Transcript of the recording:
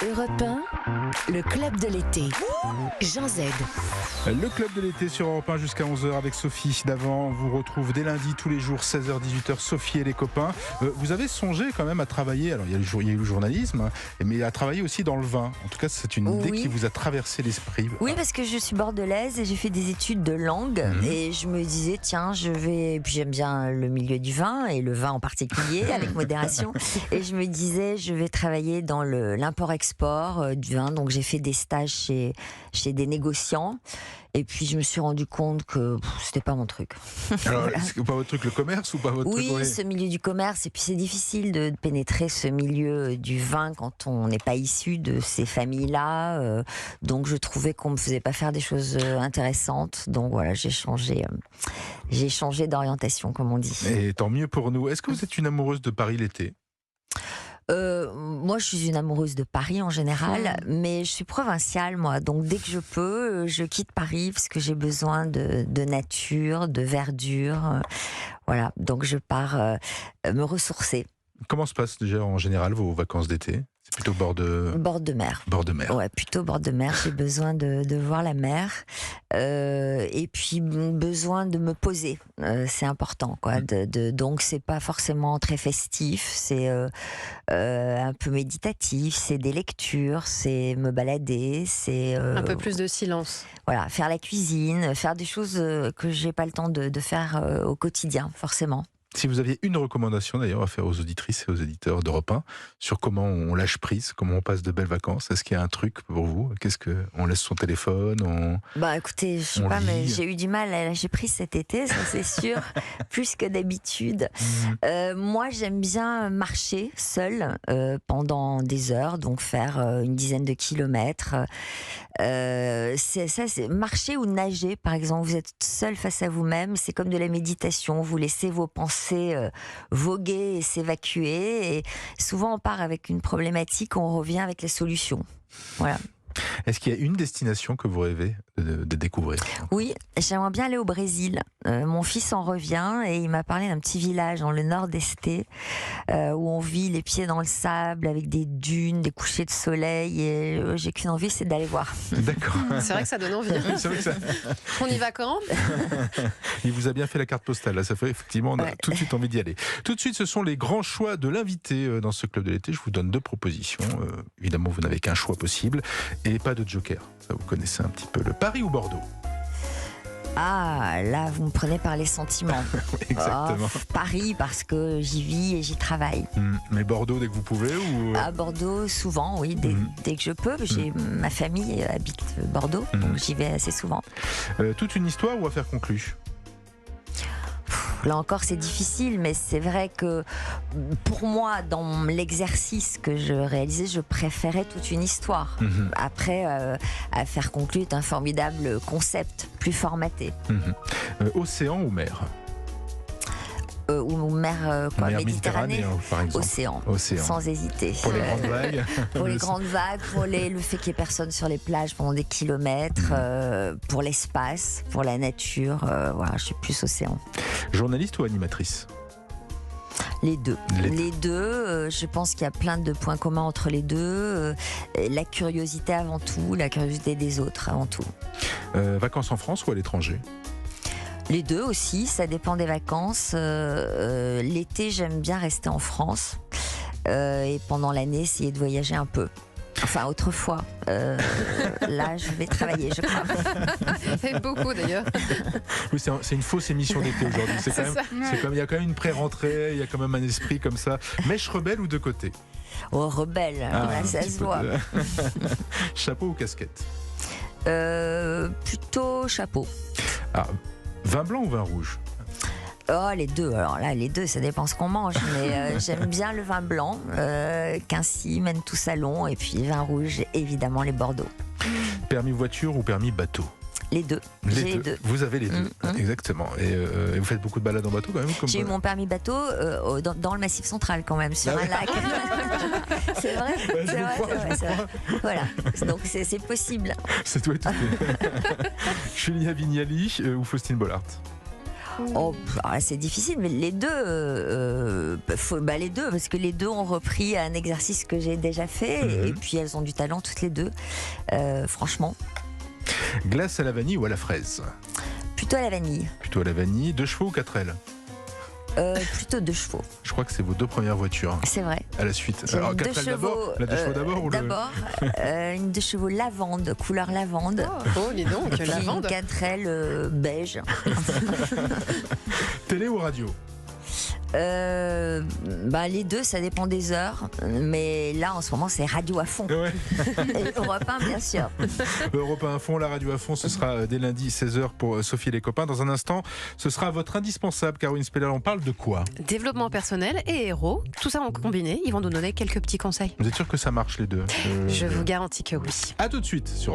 Europe 1, le club de l'été. Jean Z. Le club de l'été sur Europe 1 jusqu'à 11h avec Sophie Davant. On vous retrouve dès lundi, tous les jours, 16h-18h, Sophie et les copains. Vous avez songé quand même à travailler, alors il y a eu le journalisme, mais à travailler aussi dans le vin. En tout cas, c'est une idée qui vous a traversé l'esprit. Oui, parce que je suis bordelaise et j'ai fait des études de langue. Et je me disais, tiens, puis j'aime bien le milieu du vin, et le vin en particulier, avec modération. Et je me disais, je vais travailler dans l'import-export du vin. Donc j'ai fait des stages chez des négociants. Et puis je me suis rendu compte que c'était pas mon truc. Alors, voilà. C'est pas votre truc le commerce ou pas votre truc? Oui, ce milieu du commerce. Et puis c'est difficile de pénétrer ce milieu du vin quand on n'est pas issu de ces familles-là. Donc je trouvais qu'on me faisait pas faire des choses intéressantes. Donc voilà, j'ai changé d'orientation, comme on dit. Et tant mieux pour nous. Est-ce que vous êtes une amoureuse de Paris l'été? Moi, je suis une amoureuse de Paris en général, mais je suis provinciale, moi. Donc, dès que je peux, je quitte Paris parce que j'ai besoin de nature, de verdure. Voilà. Donc, je pars me ressourcer. Comment se passent déjà en général vos vacances d'été? C'est plutôt bord de mer. Bord de mer. Ouais, plutôt bord de mer. J'ai besoin de voir la mer. Et puis, besoin de me poser. C'est important, quoi. Donc, c'est pas forcément très festif. C'est un peu méditatif. C'est des lectures. C'est me balader. C'est un peu plus de silence. Voilà, faire la cuisine. Faire des choses que j'ai pas le temps de faire au quotidien, forcément. Si vous aviez une recommandation d'ailleurs à faire aux auditrices et aux éditeurs d'Europe 1 sur comment on lâche prise, comment on passe de belles vacances, est-ce qu'il y a un truc pour vous? On laisse son téléphone? Écoutez, je sais pas, mais j'ai eu du mal à lâcher prise cet été, ça c'est sûr, plus que d'habitude. Moi, j'aime bien marcher seule pendant des heures, donc faire une dizaine de kilomètres. C'est marcher ou nager, par exemple. Vous êtes seul face à vous-même, c'est comme de la méditation. Vous laissez vos pensées voguer et s'évacuer. Et souvent, on part avec une problématique, on revient avec la solution. Voilà. Est-ce qu'il y a une destination que vous rêvez de découvrir? Oui, j'aimerais bien aller au Brésil. Mon fils en revient et il m'a parlé d'un petit village dans le nord-est où on vit les pieds dans le sable avec des dunes, des couchers de soleil, et j'ai qu'une envie, c'est d'aller voir. D'accord. C'est vrai que ça donne envie. C'est vrai que ça... On y va quand? Il vous a bien fait la carte postale, là. Ça fait effectivement, on a tout de suite envie d'y aller. Tout de suite, ce sont les grands choix de l'invité dans ce club de l'été. Je vous donne 2 propositions. Évidemment, vous n'avez qu'un choix possible. Et pas de joker, ça vous connaissez un petit peu. Le Paris ou Bordeaux? Ah, là, vous me prenez par les sentiments. Exactement. Paris, parce que j'y vis et j'y travaille. Mais Bordeaux, dès que vous pouvez ou... À Bordeaux, souvent, oui, dès que je peux. Ma famille habite Bordeaux, donc j'y vais assez souvent. Toute une histoire ou affaire conclue? Là encore, c'est difficile, mais c'est vrai que pour moi, dans l'exercice que je réalisais, je préférais toute une histoire. Après, affaire conclue est un formidable concept, plus formaté. Océan ou mer? Ou mer Méditerranée, par exemple. Océan, sans hésiter. Pour les grandes vagues. Pour les grandes vagues, pour le fait qu'il n'y ait personne sur les plages pendant des kilomètres, pour l'espace, pour la nature. Voilà, je suis plus océan. Journaliste ou animatrice? Les deux. Les deux, je pense qu'il y a plein de points communs entre les deux. La curiosité avant tout, la curiosité des autres avant tout. Vacances en France ou à l'étranger? Les deux aussi, ça dépend des vacances. L'été, j'aime bien rester en France. Et pendant l'année, essayer de voyager un peu. Enfin, autrefois. Là, je vais travailler, je crois. Et beaucoup, d'ailleurs. Oui, c'est une fausse émission d'été aujourd'hui. Il y a quand même une pré-rentrée, il y a quand même un esprit comme ça. Mèche rebelle ou de côté? Oh, rebelle, là, ça se voit. Chapeau ou casquette? Plutôt chapeau. Ah, vin blanc ou vin rouge? Oh, les deux. Alors là, les deux, ça dépend ce qu'on mange. Mais j'aime bien le vin blanc, Quincy, mène tout salon. Et puis vin rouge, évidemment, les Bordeaux. Permis voiture ou permis bateau? Les deux. Les deux. Vous avez les deux, exactement. Et vous faites beaucoup de balades en bateau quand même? J'ai eu mon permis bateau dans le Massif central quand même, sur un lac. C'est vrai, c'est vrai. Voilà, donc c'est possible. C'est tout et tout. Julia Vignali ou Faustine Bollard? C'est difficile, mais les deux, les deux, parce que les deux ont repris un exercice que j'ai déjà fait, et puis elles ont du talent toutes les deux, franchement. Glace à la vanille ou à la fraise? Plutôt à la vanille. Plutôt à la vanille. 2 chevaux ou 4L? Plutôt 2 chevaux. Je crois que c'est vos 2 premières voitures. C'est vrai. À la suite. J'ai Alors une 4L d'abord? La 2 chevaux d'abord ou le... D'abord, une 2 chevaux lavande, couleur lavande. Oh, dis donc, Puis lavande. une 4L beige. Télé ou radio? Les deux, ça dépend des heures. Mais là, en ce moment, c'est radio à fond. Ouais. Et Europe 1, bien sûr. Europe 1 à fond, la radio à fond, ce sera dès lundi 16h pour Sophie et les copains. Dans un instant, ce sera votre indispensable. Caroline Speller, on parle de quoi? Développement personnel et héros, tout ça en combiné. Ils vont nous donner quelques petits conseils. Vous êtes sûr que ça marche les deux? Je vous garantis que oui. À tout de suite sur